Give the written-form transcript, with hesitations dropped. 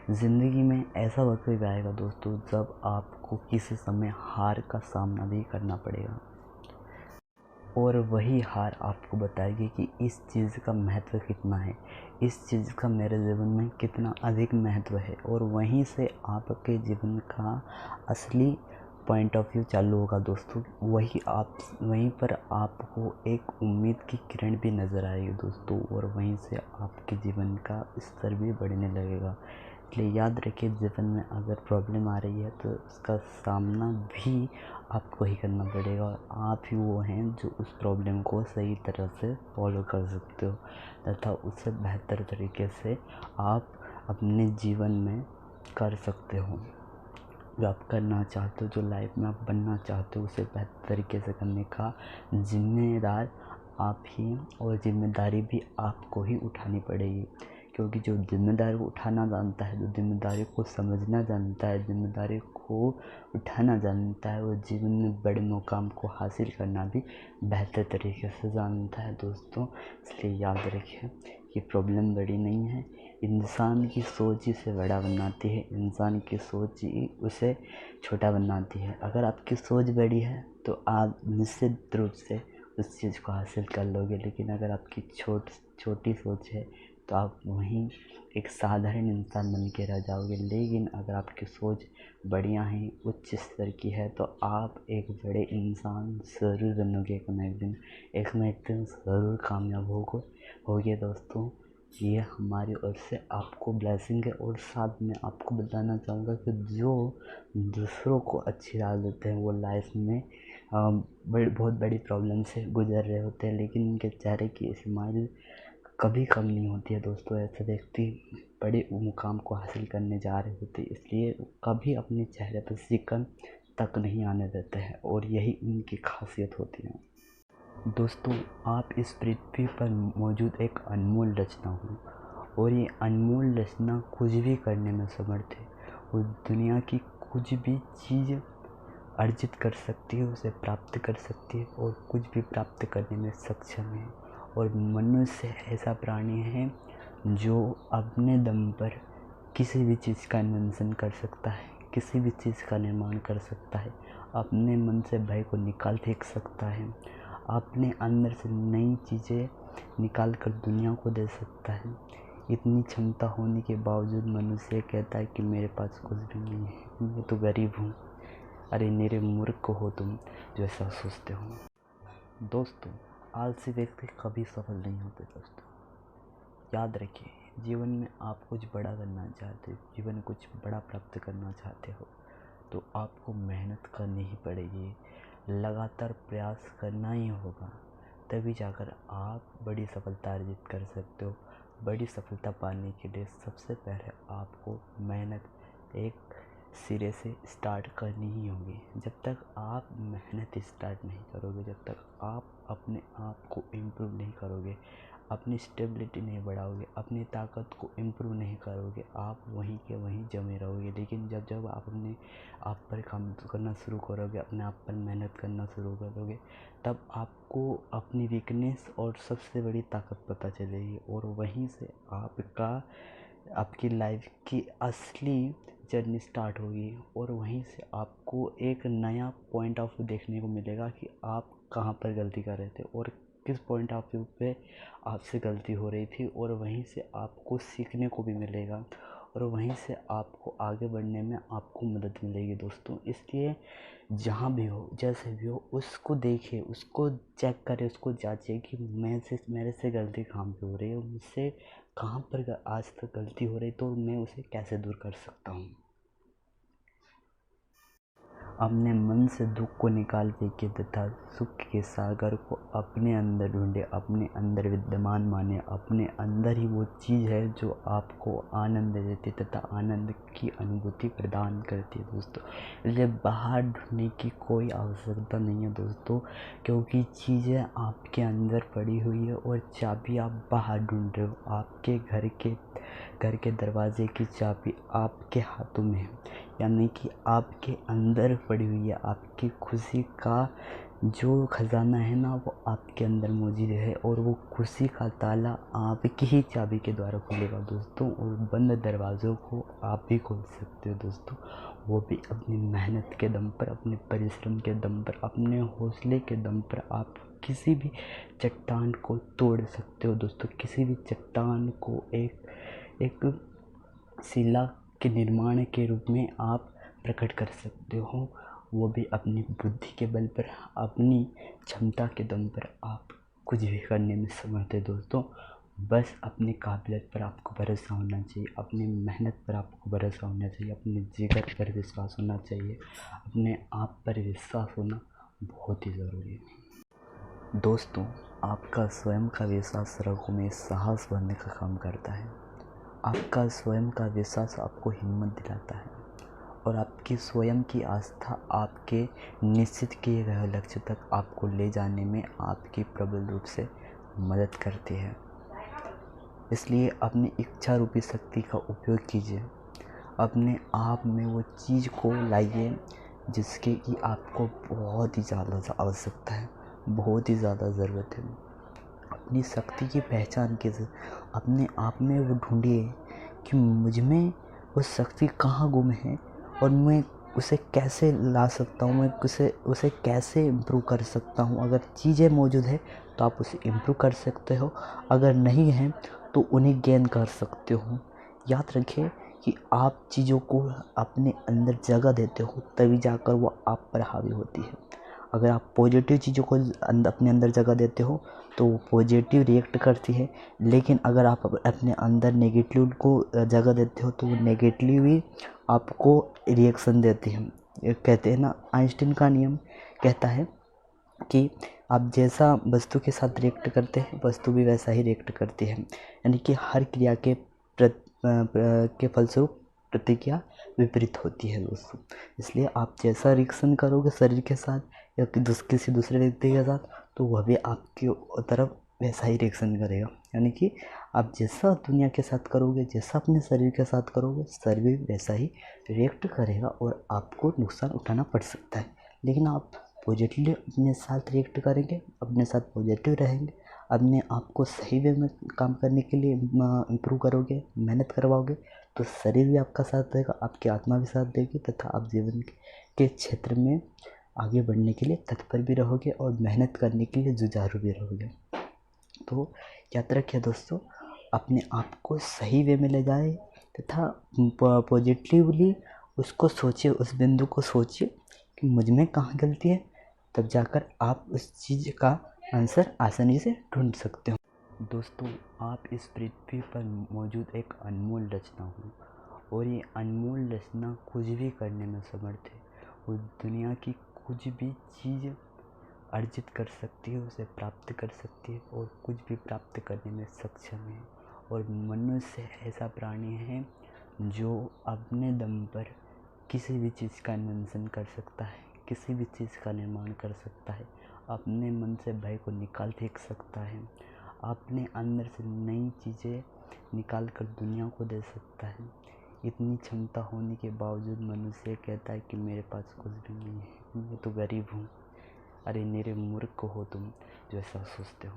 ज़िंदगी में ऐसा वक्त भी आएगा दोस्तों जब आपको किसी समय हार का सामना भी करना पड़ेगा और वही हार आपको बताएगी कि इस चीज़ का महत्व कितना है, इस चीज़ का मेरे जीवन में कितना अधिक महत्व है। और वहीं से आपके जीवन का असली पॉइंट ऑफ व्यू चालू होगा दोस्तों। वहीं पर आपको एक उम्मीद की किरण भी नज़र आएगी दोस्तों, और वहीं से आपके जीवन का स्तर भी बढ़ने लगेगा। इसलिए याद रखिए, जीवन में अगर प्रॉब्लम आ रही है तो उसका सामना भी आपको ही करना पड़ेगा, और आप ही वो हैं जो उस प्रॉब्लम को सही तरह से फॉलो कर सकते हो तथा उसे बेहतर तरीके से आप अपने जीवन में कर सकते हो। जो आप करना चाहते हो, जो लाइफ में आप बनना चाहते हो, उसे बेहतर तरीके से करने का जिम्मेदार आप ही हैं, और जिम्मेदारी भी आपको ही उठानी पड़ेगी। क्योंकि जो जिम्मेदारी को उठाना जानता है, जो जिम्मेदारी को समझना जानता है, जिम्मेदारी को उठाना जानता है, वो जीवन में बड़े मुकाम को हासिल करना भी बेहतर तरीके से जानता है दोस्तों। इसलिए याद रखिए कि प्रॉब्लम बड़ी नहीं है, इंसान की सोच ही उसे बड़ा बनाती है, इंसान की सोच ही उसे छोटा बनाती है। अगर आपकी सोच बड़ी है तो आप निश्चित रूप से उस चीज़ को हासिल कर लोगे, लेकिन अगर आपकी छोटी सोच है तो आप वहीं एक साधारण इंसान बन के रह जाओगे। लेकिन अगर आपकी सोच बढ़िया है, उच्च स्तर की है, तो आप एक बड़े इंसान ज़रूर बनोगे। एक ना एक दिन ज़रूर कामयाब होगे दोस्तों। ये हमारी ओर से आपको ब्लेसिंग है। और साथ में आपको बताना चाहूँगा कि जो दूसरों को अच्छी राह देते हैं, वो लाइफ में बहुत बड़ी प्रॉब्लम से गुजर रहे होते हैं, लेकिन उनके चेहरे की स्माइल कभी कम नहीं होती है दोस्तों। ऐसे व्यक्ति बड़े मुकाम को हासिल करने जा रहे होते हैं, इसलिए कभी अपने चेहरे पर सिकन तक नहीं आने देते हैं, और यही उनकी खासियत होती है दोस्तों। आप इस पृथ्वी पर मौजूद एक अनमोल रचना हो, और ये अनमोल रचना कुछ भी करने में समर्थ है, और दुनिया की कुछ भी चीज़ अर्जित कर सकती है, उसे प्राप्त कर सकती है, और कुछ भी प्राप्त करने में सक्षम है। और मनुष्य ऐसा प्राणी है जो अपने दम पर किसी भी चीज़ का इन्वेंशन कर सकता है, किसी भी चीज़ का निर्माण कर सकता है, अपने मन से भय को निकाल फेंक सकता है, अपने अंदर से नई चीज़ें निकाल कर दुनिया को दे सकता है। इतनी क्षमता होने के बावजूद मनुष्य कहता है कि मेरे पास कुछ भी नहीं है, मैं तो गरीब हूँ। अरे मेरे मूर्ख हो तुम जो ऐसा सोचते हो। दोस्तों, आलसी व्यक्ति कभी सफल नहीं होते दोस्तों। याद रखिए, जीवन में आप कुछ बड़ा करना चाहते हो, जीवन में कुछ बड़ा प्राप्त करना चाहते हो, तो आपको मेहनत करनी ही पड़ेगी, लगातार प्रयास करना ही होगा। तभी जाकर आप बड़ी सफलता अर्जित कर सकते हो। बड़ी सफलता पाने के लिए सबसे पहले आपको मेहनत एक सिरे से स्टार्ट करनी ही होगी। जब तक आप मेहनत स्टार्ट नहीं करोगे, जब तक आप अपने आप को इम्प्रूव नहीं करोगे, अपनी स्टेबिलिटी नहीं बढ़ाओगे, अपनी ताकत को इम्प्रूव नहीं करोगे, आप वहीं के वहीं जमे रहोगे। लेकिन जब जब आप अपने आप पर काम करना शुरू करोगे, अपने आप पर मेहनत करना शुरू करोगे, तब आपको अपनी वीकनेस और सबसे बड़ी ताकत पता चलेगी, और वहीं से आपकी लाइफ की असली जर्नी स्टार्ट होगी। और वहीं से आपको एक नया पॉइंट ऑफ व्यू देखने को मिलेगा कि आप कहाँ पर गलती कर रहे थे और किस पॉइंट ऑफ व्यू पे आपसे गलती हो रही थी, और वहीं से आपको सीखने को भी मिलेगा, और वहीं से आपको आगे बढ़ने में आपको मदद मिलेगी दोस्तों। इसलिए जहाँ भी हो, जैसे भी हो, उसको देखिए, उसको चेक करें, उसको जांचिए कि मेरे से गलती कहाँ पे हो रही है, मुझसे कहाँ पर आज तक गलती हो रही, तो मैं उसे कैसे दूर कर सकता हूँ। अपने मन से दुख को निकाल फेंके तथा सुख के सागर को अपने अंदर ढूंढे, अपने अंदर विद्यमान माने। अपने अंदर ही वो चीज़ है जो आपको आनंद देती तथा आनंद की अनुभूति प्रदान करती है दोस्तों। इसलिए बाहर ढूंढने की कोई आवश्यकता नहीं है दोस्तों, क्योंकि चीज़ें आपके अंदर पड़ी हुई है, और चाबी आप बाहर ढूंढ रहे हो। आपके घर के दरवाजे की चाबी आपके हाथों में है, यानी कि आपके अंदर पड़ी हुई है। आपकी खुशी का जो खजाना है ना, वो आपके अंदर मौजूद है, और वो खुशी का ताला आपकी ही चाबी के द्वारा खुलेगा दोस्तों। और बंद दरवाज़ों को आप भी खोल सकते हो दोस्तों, वो भी अपनी मेहनत के दम पर, अपने परिश्रम के दम पर, अपने हौसले के दम पर। आप किसी भी चट्टान को तोड़ सकते हो दोस्तों, किसी भी चट्टान को एक शिला के निर्माण के रूप में आप प्रकट कर सकते हो, वो भी अपनी बुद्धि के बल पर, अपनी क्षमता के दम पर। आप कुछ भी करने में समर्थ है दोस्तों। बस अपनी काबिलियत पर आपको भरोसा होना चाहिए, अपनी मेहनत पर आपको भरोसा होना चाहिए, अपने जिगर पर विश्वास होना चाहिए, अपने आप पर विश्वास होना बहुत ही ज़रूरी है दोस्तों। आपका स्वयं का विश्वास रगों में साहस भरने का काम करता है। आपका स्वयं का विश्वास आपको हिम्मत दिलाता है, और आपकी स्वयं की आस्था आपके निश्चित किए गए लक्ष्य तक आपको ले जाने में आपकी प्रबल रूप से मदद करती है। इसलिए अपनी इच्छा रूपी शक्ति का उपयोग कीजिए, अपने आप में वो चीज़ को लाइए जिसकी कि आपको बहुत ही ज़्यादा आवश्यकता है, बहुत ही ज़्यादा ज़रूरत है। अपनी शक्ति की पहचान कीजिए, अपने आप में वो ढूंढिए कि मुझ में वो शक्ति कहाँ गुम है, और मैं उसे कैसे ला सकता हूँ, मैं उसे कैसे इम्प्रूव कर सकता हूँ। अगर चीज़ें मौजूद है तो आप उसे इम्प्रूव कर सकते हो, अगर नहीं है तो उन्हें गेन कर सकते हो। याद रखिए कि आप चीज़ों को अपने अंदर जगह देते हो, तभी जाकर वो आप पर हावी होती है। अगर आप पॉजिटिव चीज़ों को अपने अंदर जगह देते हो तो वो पॉजिटिव रिएक्ट करती है, लेकिन अगर आप अपने अंदर नेगेटिव को जगह देते हो तो वो नेगेटिव ही आपको रिएक्शन देती है। कहते हैं ना, आइंस्टीन का नियम कहता है कि आप जैसा वस्तु के साथ रिएक्ट करते हैं, वस्तु भी वैसा ही रिएक्ट करती है। यानी कि हर क्रिया के फलस्वरूप प्रतिक्रिया विपरीत होती है दोस्तों। इसलिए आप जैसा रिएक्शन करोगे शरीर के साथ या किसी दूसरे व्यक्ति के साथ, तो वह भी आपकी तरफ वैसा ही रिएक्शन करेगा। यानी कि आप जैसा दुनिया के साथ करोगे, जैसा अपने शरीर के साथ करोगे, शरीर भी वैसा ही रिएक्ट करेगा और आपको नुकसान उठाना पड़ सकता है। लेकिन आप पॉजिटिवली अपने साथ रिएक्ट करेंगे, अपने साथ पॉजिटिव रहेंगे, अपने आप को सही वे में काम करने के लिए इम्प्रूव करोगे, मेहनत करवाओगे, तो शरीर भी आपका साथ देगा, आपकी आत्मा भी साथ देगी, तथा आप जीवन के क्षेत्र में आगे बढ़ने के लिए तत्पर भी रहोगे और मेहनत करने के लिए जुझारू भी रहोगे। तो याद रखिए दोस्तों, अपने आप को सही वे में ले जाए तथा पॉजिटिवली उसको सोचिए, उस बिंदु को सोचिए कि मुझ में कहाँ गलती है, तब जाकर आप उस चीज़ का आंसर आसानी से ढूंढ सकते हो। दोस्तों, आप इस पृथ्वी पर मौजूद एक अनमोल रचना हो, और ये अनमोल रचना कुछ भी करने में समर्थ है। वो दुनिया की कुछ भी चीज़ अर्जित कर सकती है, उसे प्राप्त कर सकती है, और कुछ भी प्राप्त करने में सक्षम है। और मनुष्य ऐसा प्राणी है जो अपने दम पर किसी भी चीज़ का इन्वेंशन कर सकता है, किसी भी चीज़ का निर्माण कर सकता है, अपने मन से भय को निकाल फेंक सकता है, अपने अंदर से नई चीज़ें निकाल कर दुनिया को दे सकता है। इतनी क्षमता होने के बावजूद मनुष्य कहता है कि मेरे पास कुछ भी नहीं है, मैं तो गरीब हूँ। अरे मेरे मूर्ख हो तुम जो ऐसा सोचते हो।